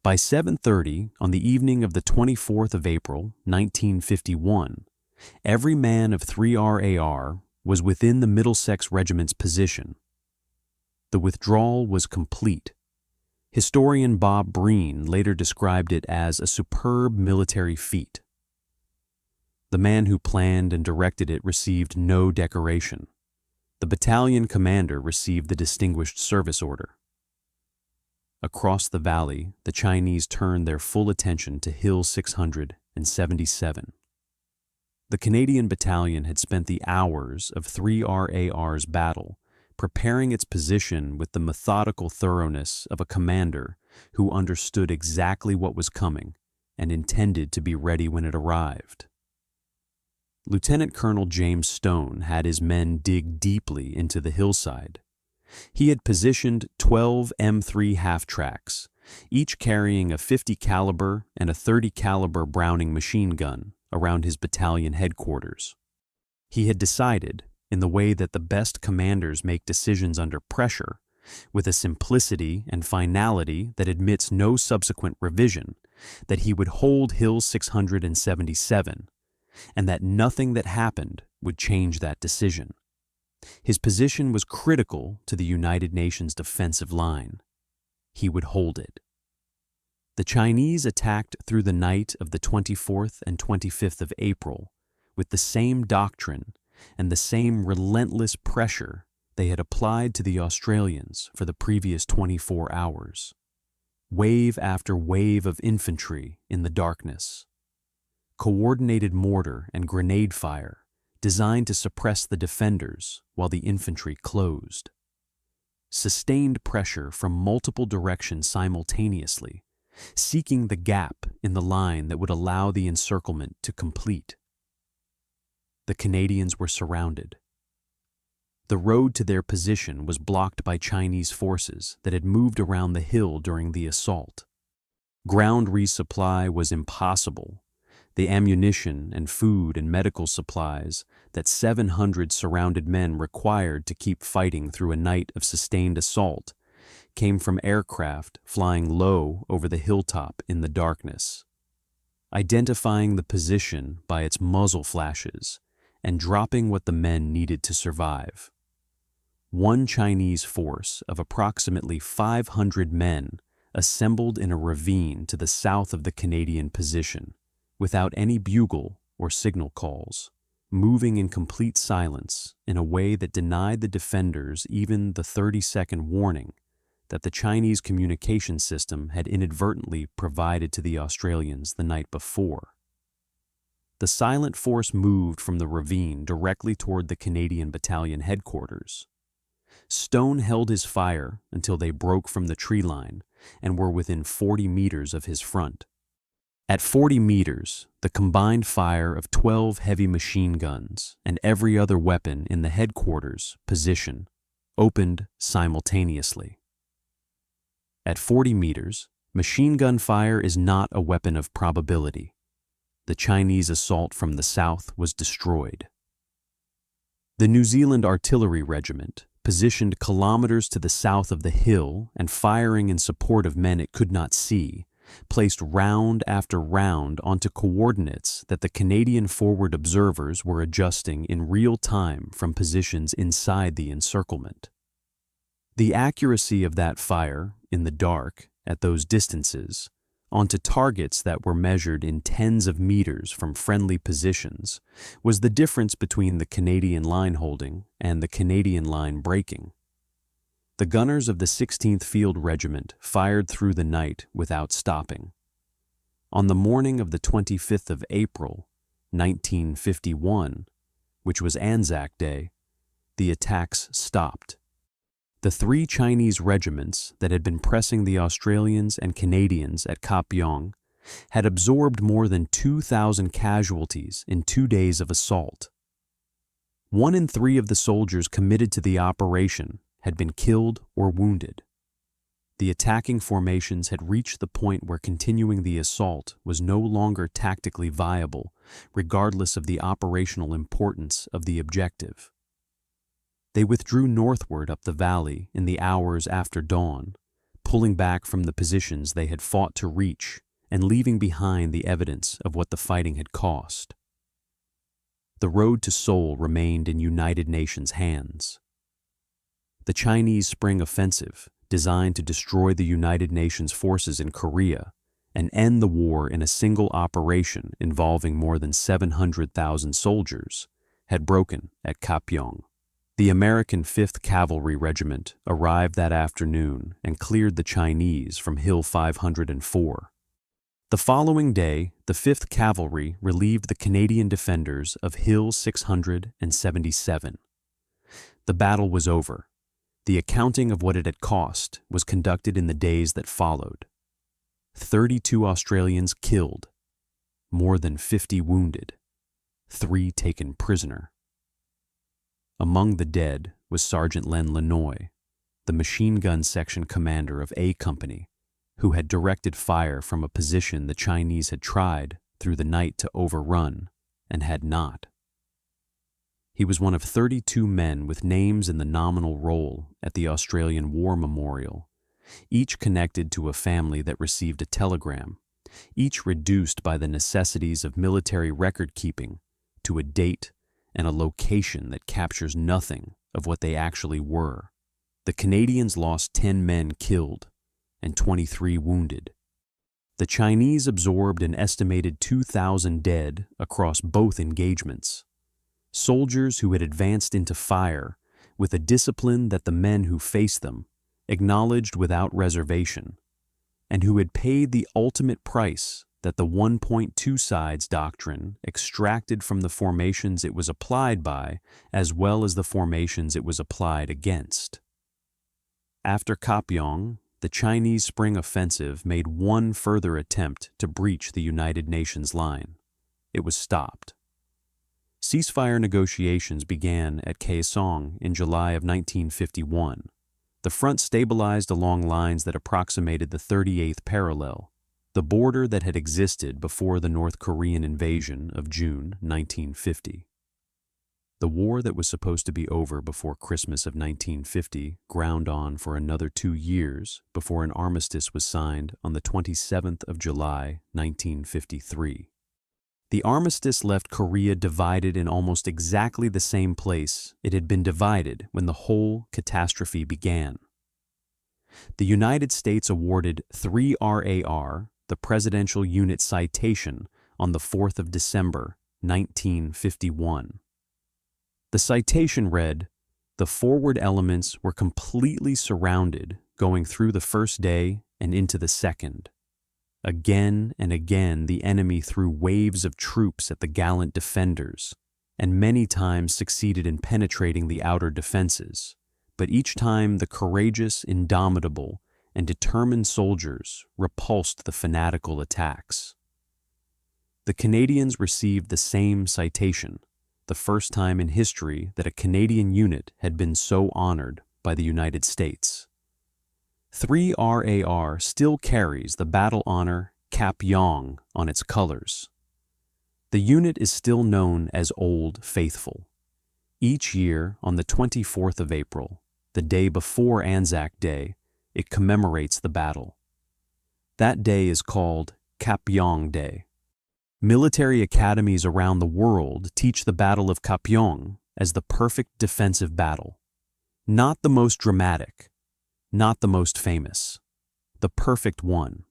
[SPEAKER 1] By 7:30 on the evening of the 24th of April, 1951, every man of 3RAR was within the Middlesex Regiment's position. The withdrawal was complete. Historian Bob Breen later described it as a superb military feat. The man who planned and directed it received no decoration. The battalion commander received the Distinguished Service Order. Across the valley, the Chinese turned their full attention to Hill 677. The Canadian battalion had spent the hours of 3RAR's battle preparing its position with the methodical thoroughness of a commander who understood exactly what was coming and intended to be ready when it arrived. Lieutenant Colonel James Stone had his men dig deeply into the hillside. He had positioned 12 M3 half-tracks, each carrying a 50 caliber and a 30 caliber Browning machine gun, around his battalion headquarters. He had decided, in the way that the best commanders make decisions under pressure, with a simplicity and finality that admits no subsequent revision, that he would hold Hill 677, and that nothing that happened would change that decision. His position was critical to the United Nations defensive line. He would hold it. The Chinese attacked through the night of the 24th and 25th of April with the same doctrine and the same relentless pressure they had applied to the Australians for the previous 24 hours. Wave after wave of infantry in the darkness. Coordinated mortar and grenade fire designed to suppress the defenders while the infantry closed. Sustained pressure from multiple directions simultaneously, seeking the gap in the line that would allow the encirclement to complete. The Canadians were surrounded. The road to their position was blocked by Chinese forces that had moved around the hill during the assault. Ground resupply was impossible. The ammunition and food and medical supplies that 700 surrounded men required to keep fighting through a night of sustained assault came from aircraft flying low over the hilltop in the darkness, identifying the position by its muzzle flashes and dropping what the men needed to survive. One Chinese force of approximately 500 men assembled in a ravine to the south of the Canadian position, without any bugle or signal calls, moving in complete silence in a way that denied the defenders even the 30-second warning that the Chinese communication system had inadvertently provided to the Australians the night before. The silent force moved from the ravine directly toward the Canadian battalion headquarters. Stone held his fire until they broke from the tree line and were within 40 meters of his front. At 40 meters, the combined fire of 12 heavy machine guns and every other weapon in the headquarters position opened simultaneously. At 40 meters, machine gun fire is not a weapon of probability. The Chinese assault from the south was destroyed. The New Zealand Artillery Regiment, positioned kilometers to the south of the hill and firing in support of men it could not see, placed round after round onto coordinates that the Canadian forward observers were adjusting in real time from positions inside the encirclement. The accuracy of that fire, in the dark, at those distances, onto targets that were measured in tens of meters from friendly positions, was the difference between the Canadian line holding and the Canadian line breaking. The gunners of the 16th Field Regiment fired through the night without stopping. On the morning of the 25th of April, 1951, which was Anzac Day, the attacks stopped. The three Chinese regiments that had been pressing the Australians and Canadians at Kapyong had absorbed more than 2,000 casualties in 2 days of assault. 1 in 3 of the soldiers committed to the operation had been killed or wounded. The attacking formations had reached the point where continuing the assault was no longer tactically viable, regardless of the operational importance of the objective. They withdrew northward up the valley in the hours after dawn, pulling back from the positions they had fought to reach and leaving behind the evidence of what the fighting had cost. The road to Seoul remained in United Nations hands. The Chinese Spring Offensive, designed to destroy the United Nations forces in Korea and end the war in a single operation involving more than 700,000 soldiers, had broken at Kapyong. The American 5th Cavalry Regiment arrived that afternoon and cleared the Chinese from Hill 504. The following day, the 5th Cavalry relieved the Canadian defenders of Hill 677. The battle was over. The accounting of what it had cost was conducted in the days that followed. 32 Australians killed, more than 50 wounded, 3 taken prisoner. Among the dead was Sergeant Len Lanoy, the machine gun section commander of A Company, who had directed fire from a position the Chinese had tried through the night to overrun and had not. He was one of 32 men with names in the nominal roll at the Australian War Memorial, each connected to a family that received a telegram, each reduced by the necessities of military record-keeping to a date and a location that captures nothing of what they actually were. The Canadians lost 10 men killed and 23 wounded. The Chinese absorbed an estimated 2,000 dead across both engagements. Soldiers who had advanced into fire with a discipline that the men who faced them acknowledged without reservation, and who had paid the ultimate price that the 1.2 sides doctrine extracted from the formations it was applied by, as well as the formations it was applied against. After Kapyong, the Chinese Spring Offensive made one further attempt to breach the United Nations line. It was stopped. Ceasefire negotiations began at Kaesong in July of 1951. The front stabilized along lines that approximated the 38th parallel, the border that had existed before the North Korean invasion of June 1950. The war that was supposed to be over before Christmas of 1950 ground on for another 2 years before an armistice was signed on the 27th of July, 1953. The armistice left Korea divided in almost exactly the same place it had been divided when the whole catastrophe began. The United States awarded 3 RAR, the Presidential Unit Citation, on the 4th of December, 1951. The citation read, "The forward elements were completely surrounded going through the first day and into the second. Again and again the enemy threw waves of troops at the gallant defenders, and many times succeeded in penetrating the outer defenses, but each time the courageous, indomitable, and determined soldiers repulsed the fanatical attacks." The Canadians received the same citation, the first time in history that a Canadian unit had been so honored by the United States. 3 RAR still carries the battle honor Kapyong on its colors. The unit is still known as Old Faithful. Each year, on the 24th of April, the day before Anzac Day, it commemorates the battle. That day is called Kapyong Day. Military academies around the world teach the Battle of Kapyong as the perfect defensive battle. Not the most dramatic, not the most famous, the perfect one.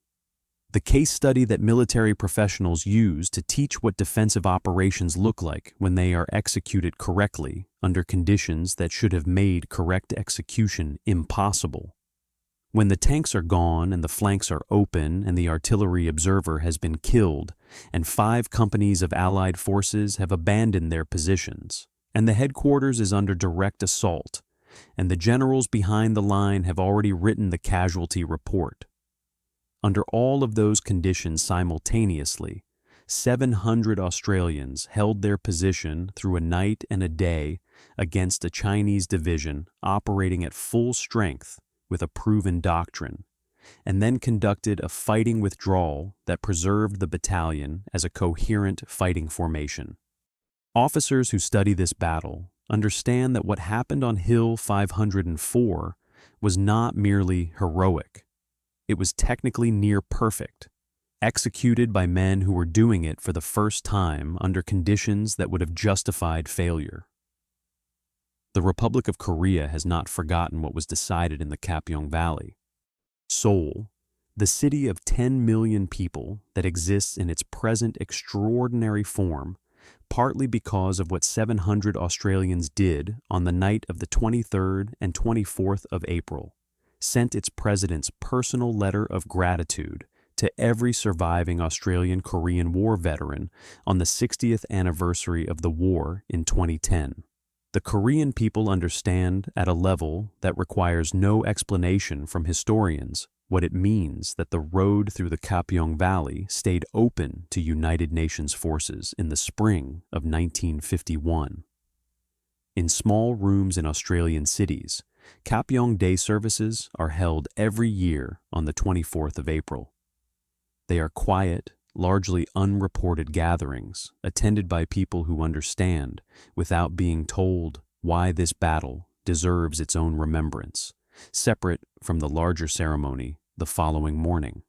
[SPEAKER 1] The case study that military professionals use to teach what defensive operations look like when they are executed correctly under conditions that should have made correct execution impossible. When the tanks are gone and the flanks are open and the artillery observer has been killed and 5 companies of Allied forces have abandoned their positions and the headquarters is under direct assault and the generals behind the line have already written the casualty report. Under all of those conditions simultaneously, 700 Australians held their position through a night and a day against a Chinese division operating at full strength with a proven doctrine, and then conducted a fighting withdrawal that preserved the battalion as a coherent fighting formation. Officers who study this battle understand that what happened on Hill 504 was not merely heroic. It was technically near perfect, executed by men who were doing it for the first time under conditions that would have justified failure. The Republic of Korea has not forgotten what was decided in the Kapyong Valley. Seoul, the city of 10 million people that exists in its present extraordinary form, partly because of what 700 Australians did on the night of the 23rd and 24th of April, sent its president's personal letter of gratitude to every surviving Australian-Korean War veteran on the 60th anniversary of the war in 2010. The Korean people understand at a level that requires no explanation from historians what it means that the road through the Kapyong Valley stayed open to United Nations forces in the spring of 1951. In small rooms in Australian cities, Kapyong Day services are held every year on the 24th of April. They are quiet, largely unreported gatherings attended by people who understand, without being told, why this battle deserves its own remembrance, separate from the larger ceremony the following morning.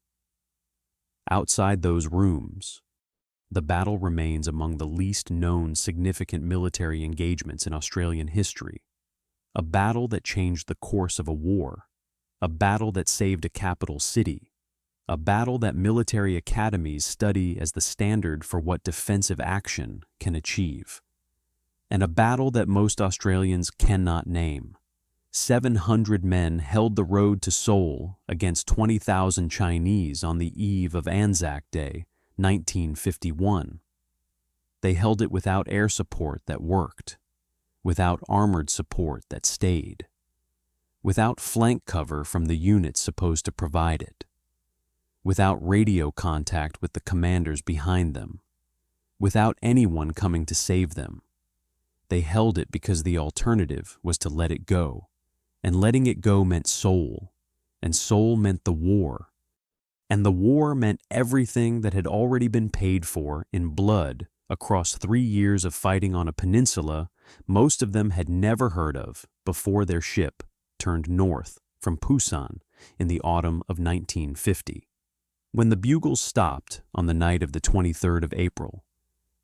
[SPEAKER 1] Outside those rooms, the battle remains among the least known significant military engagements in Australian history. A battle that changed the course of a war, a battle that saved a capital city, a battle that military academies study as the standard for what defensive action can achieve, and a battle that most Australians cannot name. 700 men held the road to Seoul against 20,000 Chinese on the eve of Anzac Day, 1951. They held it without air support that worked, without armored support that stayed, without flank cover from the units supposed to provide it, without radio contact with the commanders behind them, without anyone coming to save them. They held it because the alternative was to let it go, and letting it go meant Seoul, and Seoul meant the war, and the war meant everything that had already been paid for in blood across 3 years of fighting on a peninsula most of them had never heard of before their ship turned north from Busan in the autumn of 1950. When the bugles stopped on the night of the 23rd of April,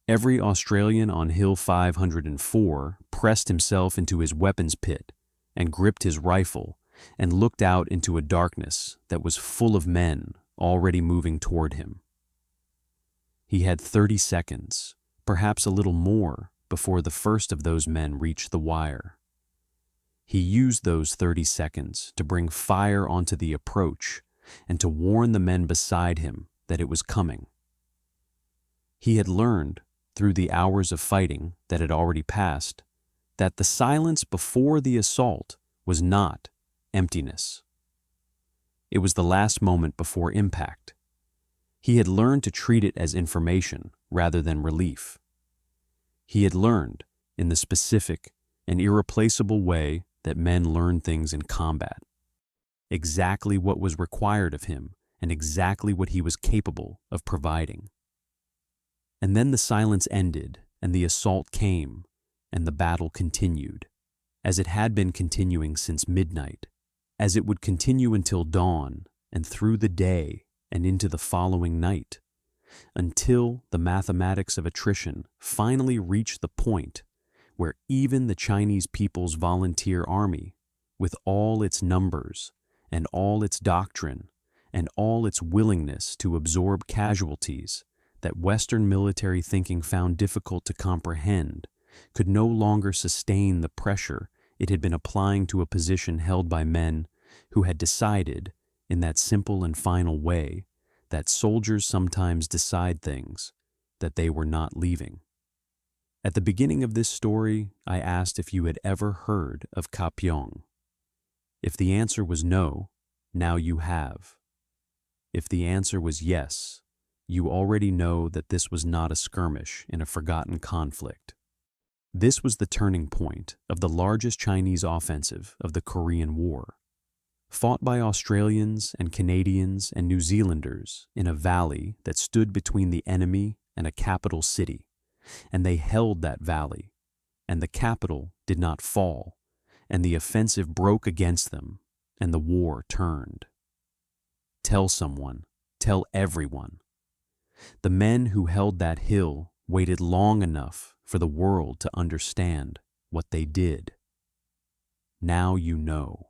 [SPEAKER 1] every Australian on Hill 504 pressed himself into his weapons pit and gripped his rifle and looked out into a darkness that was full of men already moving toward him. He had 30 seconds, perhaps a little more, before the first of those men reached the wire. He used those 30 seconds to bring fire onto the approach and to warn the men beside him that it was coming. He had learned, through the hours of fighting that had already passed, that the silence before the assault was not emptiness. It was the last moment before impact. He had learned to treat it as information rather than relief. He had learned, in the specific and irreplaceable way that men learn things in combat, exactly what was required of him and exactly what he was capable of providing. And then the silence ended and the assault came and the battle continued, as it had been continuing since midnight, as it would continue until dawn and through the day and into the following night, until the mathematics of attrition finally reached the point where even the Chinese People's Volunteer Army, with all its numbers and all its doctrine and all its willingness to absorb casualties that Western military thinking found difficult to comprehend, could no longer sustain the pressure it had been applying to a position held by men who had decided, in that simple and final way, that soldiers sometimes decide things that they were not leaving. At the beginning of this story, I asked if you had ever heard of Kapyong. If the answer was no, now you have. If the answer was yes, you already know that this was not a skirmish in a forgotten conflict. This was the turning point of the largest Chinese offensive of the Korean War, fought by Australians and Canadians and New Zealanders in a valley that stood between the enemy and a capital city, and they held that valley, and the capital did not fall, and the offensive broke against them, and the war turned. Tell someone, tell everyone. The men who held that hill waited long enough for the world to understand what they did. Now you know.